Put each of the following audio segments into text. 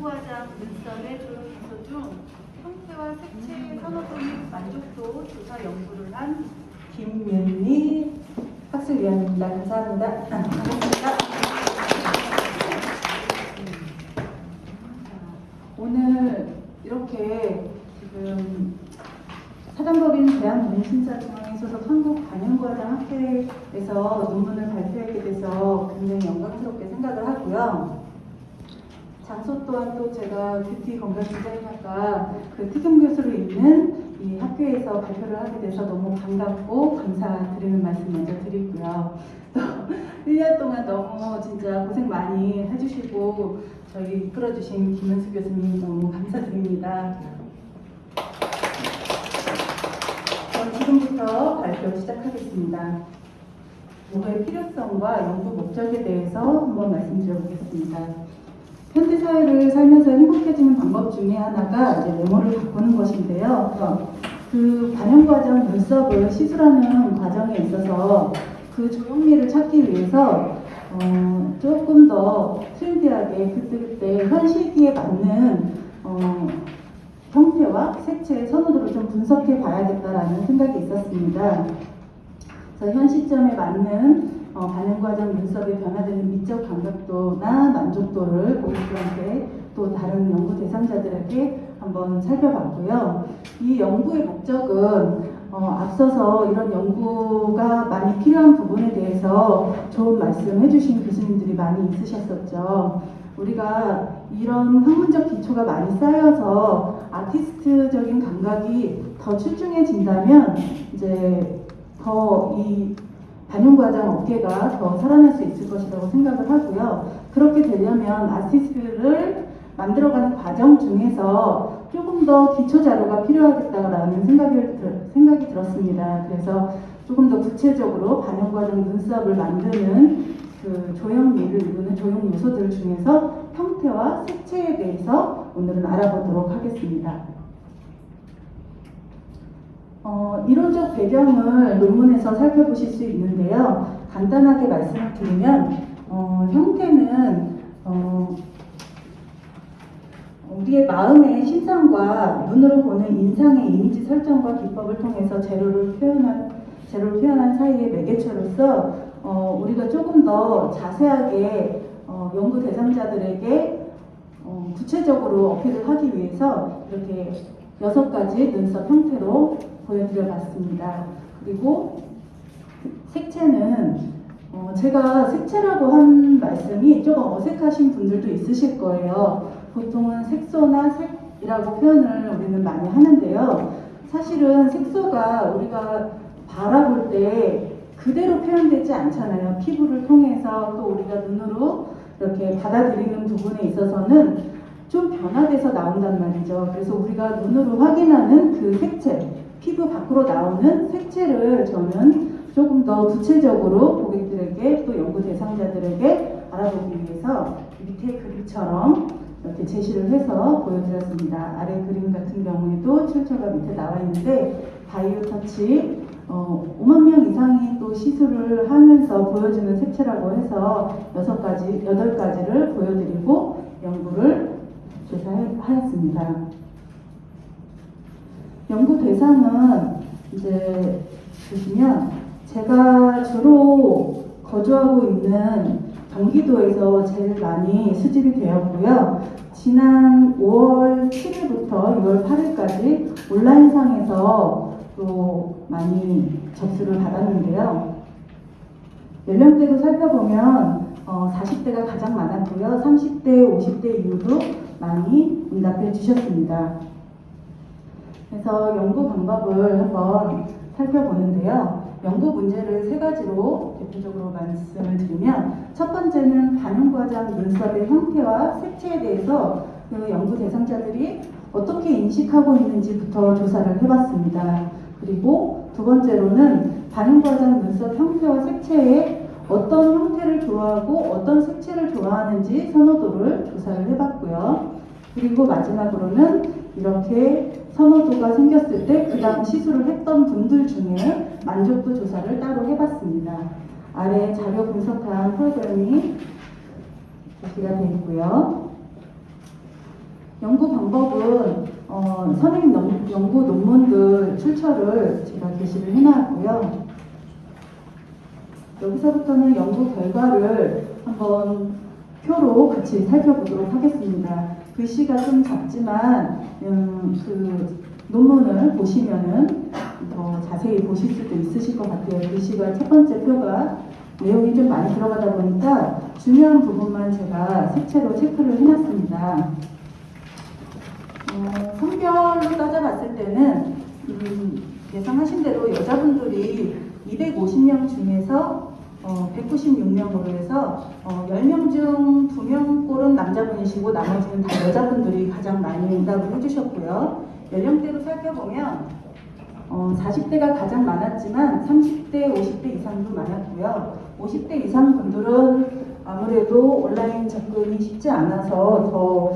반영과장 눈썹의 조형 요소 중 형태와 색채의 선호도 및 만족도 조사 연구를 한 김윤미 학술위원입니다. 감사합니다. 반갑습니다. 오늘 이렇게 지금 사단법인 대한문신사중앙회 소속 한국반영과장학회에서 논문을 발표하게 돼서 굉장히 영광스럽게 생각을 하고요. 장소 또한 또 제가 뷰티 건강 디자인학과 그 특임 교수로 있는 이 학교에서 발표를 하게 돼서 너무 반갑고 감사드리는 말씀 먼저 드리고요. 또 1년 동안 너무 진짜 고생 많이 해주시고 저희 이끌어주신 김은수 교수님 너무 감사드립니다. 그럼 지금부터 발표 시작하겠습니다. 연구의 필요성과 연구 목적에 대해서 한번 말씀드려보겠습니다. 현대 사회를 살면서 행복해지는 방법 중에 하나가 이제 외모를 바꾸는 것인데요. 그 반영과정 눈썹을 시술하는 과정에 있어서 그 조형미를 찾기 위해서 조금 더 트렌디하게 그때그때 현 시기에 맞는 형태와 색채의 선호도를 좀 분석해 봐야겠다라는 생각이 있었습니다. 그래서 현 시점에 맞는 반영과정 눈썹의 변화되는 미적 감각도나 만족도를 고객들한테 또 다른 연구 대상자들에게 한번 살펴봤고요. 이 연구의 목적은 앞서서 이런 연구가 많이 필요한 부분에 대해서 좋은 말씀 해주신 교수님들이 많이 있으셨었죠. 우리가 이런 학문적 기초가 많이 쌓여서 아티스트적인 감각이 더 출중해진다면 이제 더 이 반영과장 업계가 더 살아날 수 있을 것이라고 생각을 하고요. 그렇게 되려면 아티스트를 만들어가는 과정 중에서 조금 더 기초 자료가 필요하겠다라는 생각이 들었습니다. 그래서 조금 더 구체적으로 반영과정 눈썹을 만드는 그 조형미를 이루는 조형 요소들 중에서 형태와 색채에 대해서 오늘은 알아보도록 하겠습니다. 이론적 배경을 논문에서 살펴보실 수 있는데요. 간단하게 말씀을 드리면 형태는 우리의 마음의 심상과 눈으로 보는 인상의 이미지 설정과 기법을 통해서 재료를 표현한 사이의 매개체로서 우리가 조금 더 자세하게 연구 대상자들에게 구체적으로 어필을 하기 위해서 이렇게 6가지 눈썹 형태로 보여드려 봤습니다. 그리고 색채는 제가 색채라고 한 말씀이 조금 어색하신 분들도 있으실 거예요. 보통은 색소나 색이라고 표현을 우리는 많이 하는데요. 사실은 색소가 우리가 바라볼 때 그대로 표현되지 않잖아요. 피부를 통해서 또 우리가 눈으로 이렇게 받아들이는 부분에 있어서는 좀 변화돼서 나온단 말이죠. 그래서 우리가 눈으로 확인하는 그 색채, 피부 밖으로 나오는 색채를 저는 조금 더 구체적으로 고객들에게 또 연구 대상자들에게 알아보기 위해서 밑에 그림처럼 이렇게 제시를 해서 보여드렸습니다. 아래 그림 같은 경우에도 출처가 밑에 나와 있는데 바이오 터치 5만 명 이상이 또 시술을 하면서 보여주는 색채라고 해서 8가지를 보여드리고 연구를 조사하였습니다. 연구 대상은 이제 보시면 제가 주로 거주하고 있는 경기도에서 제일 많이 수집이 되었고요. 지난 5월 7일부터 6월 8일까지 온라인상에서 또 많이 접수를 받았는데요. 연령대로 살펴보면 40대가 가장 많았고요. 30대, 50대 이후도 많이 응답해 주셨습니다. 그래서 연구 방법을 한번 살펴보는데요. 연구 문제를 3가지로 대표적으로 말씀을 드리면 첫 번째는 반영과장 눈썹의 형태와 색채에 대해서 그 연구 대상자들이 어떻게 인식하고 있는지부터 조사를 해봤습니다. 그리고 두 번째로는 반영과장 눈썹 형태와 색채에 어떤 형태를 좋아하고 어떤 색채를 좋아하는지 선호도를 조사를 해봤고요. 그리고 마지막으로는 이렇게 선호도가 생겼을 때 그 다음 시술을 했던 분들 중에 만족도 조사를 따로 해봤습니다. 아래 자료 분석한 프로그램이 제시가 되어 있고요. 연구 방법은 선임 연구 논문들 출처를 제가 게시를 해놨고요. 여기서부터는 연구 결과를 한번 표로 같이 살펴보도록 하겠습니다. 글씨가 좀 작지만 그 논문을 보시면은 더 자세히 보실 수도 있으실 것 같아요. 글씨가 첫 번째 표가 내용이 좀 많이 들어가다 보니까 중요한 부분만 제가 색채로 체크를 해놨습니다. 성별로 따져봤을 때는 예상하신 대로 여자분들이 250명 중에서 196명으로 해서 10명 중 2명꼴은 남자분이시고 나머지는 다 여자분들이 가장 많이 응답을 해주셨고요. 연령대로 살펴보면 40대가 가장 많았지만 30대, 50대 이상도 많았고요. 50대 이상 분들은 아무래도 온라인 접근이 쉽지 않아서 더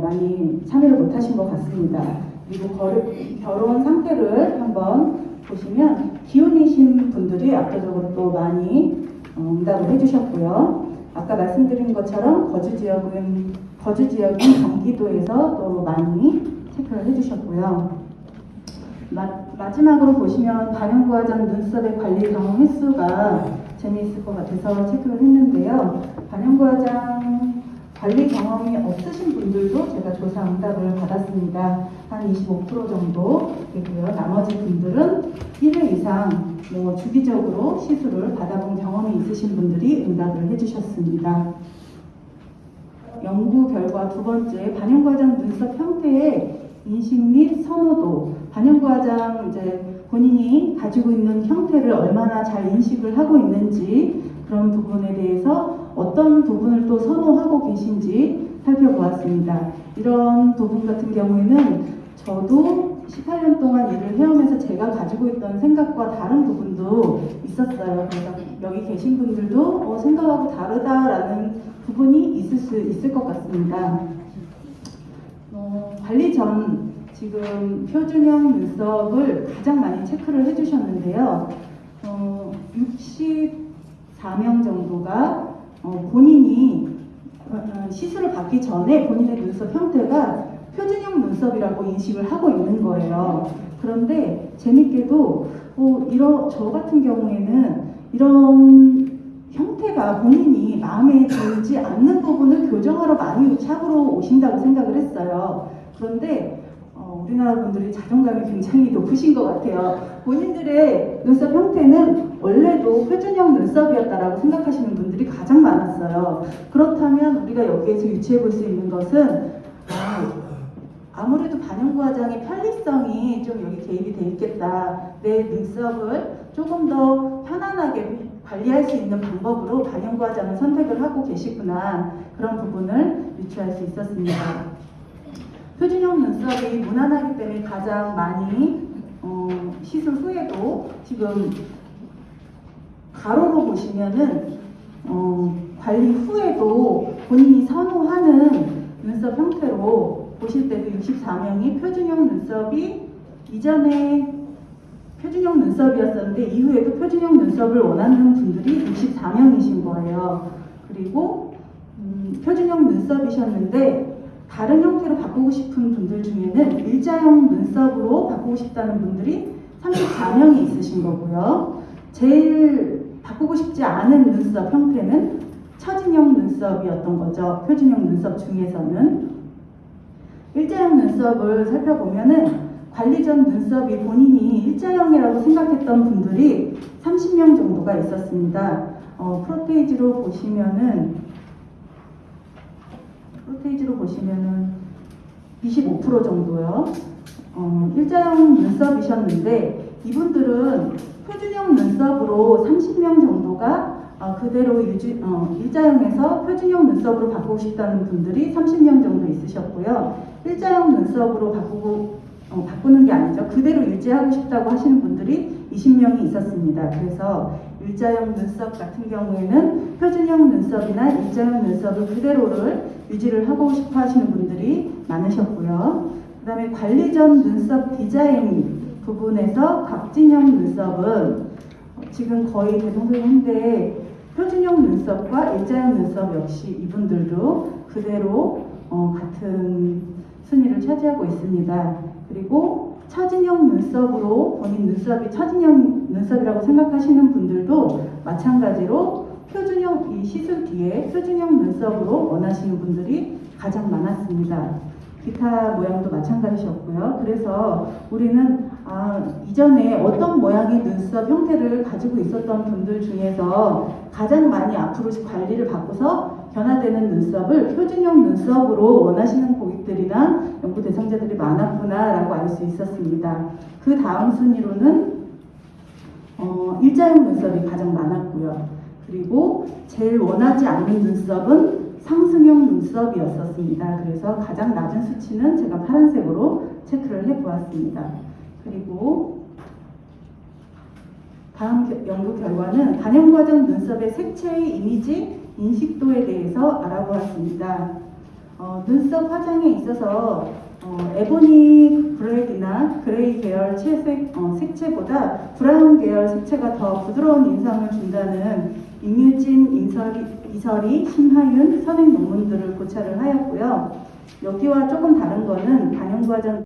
많이 참여를 못하신 것 같습니다. 그리고 결혼 상태를 한번 보시면 기혼이신 분들이 압도적으로 또 많이 응답을 해주셨고요. 아까 말씀드린 것처럼 거주 지역인 경기도에서 또 많이 체크를 해주셨고요. 마지막으로 보시면 반영과정 눈썹의 관리 경험 횟수가 재미있을 것 같아서 체크를 했는데요. 반영과장 관리 경험이 없으신 분들도 제가 조사 응답을 받았습니다. 한 25% 정도 되고요. 나머지 분들은 1회 이상 주기적으로 시술을 받아본 경험이 있으신 분들이 응답을 해주셨습니다. 연구 결과 두 번째, 반영과장 눈썹 형태의 인식 및 선호도. 반영과장 이제 본인이 가지고 있는 형태를 얼마나 잘 인식을 하고 있는지 그런 부분에 대해서 어떤 부분을 또 선호하고 계신지 살펴보았습니다. 이런 부분 같은 경우에는 저도 18년 동안 일을 해오면서 제가 가지고 있던 생각과 다른 부분도 있었어요. 그래서 여기 계신 분들도 생각하고 다르다라는 부분이 있을 수 있을 것 같습니다. 관리 전 지금 표준형 눈썹을 가장 많이 체크를 해주셨는데요. 64명 정도가 본인이 시술을 받기 전에 본인의 눈썹 형태가 표준형 눈썹이라고 인식을 하고 있는 거예요. 그런데 재밌게도 저 같은 경우에는 이런 형태가 본인이 마음에 들지 않는 부분을 교정하러 많이 찾으러 오신다고 생각을 했어요. 그런데 우리나라 분들이 자존감이 굉장히 높으신 것 같아요. 본인들의 눈썹 형태는 원래도 표준형 눈썹이었다라고 생각하시는 분들이 가장 많았어요. 그렇다면 우리가 여기에서 유추해 볼 수 있는 것은 아무래도 반영과장의 편리성이 좀 여기 개입이 돼 있겠다. 내 눈썹을 조금 더 편안하게 관리할 수 있는 방법으로 반영과장을 선택을 하고 계시구나. 그런 부분을 유추할 수 있었습니다. 표준형 눈썹이 무난하기 때문에 가장 많이 시술 후에도 지금 가로로 보시면은 관리 후에도 본인이 선호하는 눈썹 형태로 보실 때도 64명이 표준형 눈썹이 이전에 표준형 눈썹이었었는데 이후에도 표준형 눈썹을 원하는 분들이 64명이신 거예요. 그리고 표준형 눈썹이셨는데 다른 형태로 바꾸고 싶은 분들 중에는 일자형 눈썹으로 바꾸고 싶다는 분들이 34명이 있으신 거고요. 제일 바꾸고 싶지 않은 눈썹 형태는 처진형 눈썹이었던 거죠. 표준형 눈썹 중에서는. 일자형 눈썹을 살펴보면은 관리 전 눈썹이 본인이 일자형이라고 생각했던 분들이 30명 정도가 있었습니다. 프로테이지로 보시면은 25% 정도요. 일자형 눈썹이셨는데 이분들은 표준형 눈썹으로 30명 정도가 그대로 일자형에서 표준형 눈썹으로 바꾸고 싶다는 분들이 30명 정도 있으셨고요. 일자형 눈썹으로 바꾸는 게 아니죠. 그대로 유지하고 싶다고 하시는 분들이 20명이 있었습니다. 그래서 일자형 눈썹 같은 경우에는 표준형 눈썹이나 일자형 눈썹을 그대로를 유지를 하고 싶어 하시는 분들이 많으셨고요. 그 다음에 관리 전 눈썹 디자인 부분에서 각진형 눈썹은 지금 거의 대동소이한데 표준형 눈썹과 일자형 눈썹 역시 이분들도 그대로 같은 순위를 차지하고 있습니다. 그리고 처진형 눈썹으로 본인 눈썹이 처진형 눈썹이라고 생각하시는 분들도 마찬가지로 표준형 이 시술 뒤에 표준형 눈썹으로 원하시는 분들이 가장 많았습니다. 기타 모양도 마찬가지셨고요. 그래서 우리는 이전에 어떤 모양의 눈썹 형태를 가지고 있었던 분들 중에서 가장 많이 앞으로 관리를 받고서 변화되는 눈썹을 표준형 눈썹으로 원하시는 고객들이나 연구 대상자들이 많았구나라고 알 수 있었습니다. 그 다음 순위로는 일자형 눈썹이 가장 많았고요. 그리고 제일 원하지 않는 눈썹은 상승형 눈썹이었었습니다. 그래서 가장 낮은 수치는 제가 파란색으로 체크를 해보았습니다. 그리고 다음 연구 결과는 단연과정 눈썹의 색채의 이미지 인식도에 대해서 알아보았습니다. 눈썹 화장에 있어서 에보니 블랙이나 그레이 계열 색채보다 브라운 계열 색채가 더 부드러운 인상을 준다는 임유진, 이설이, 심하윤 선행 논문들을 고찰을 하였고요. 여기와 조금 다른 거는 단연과정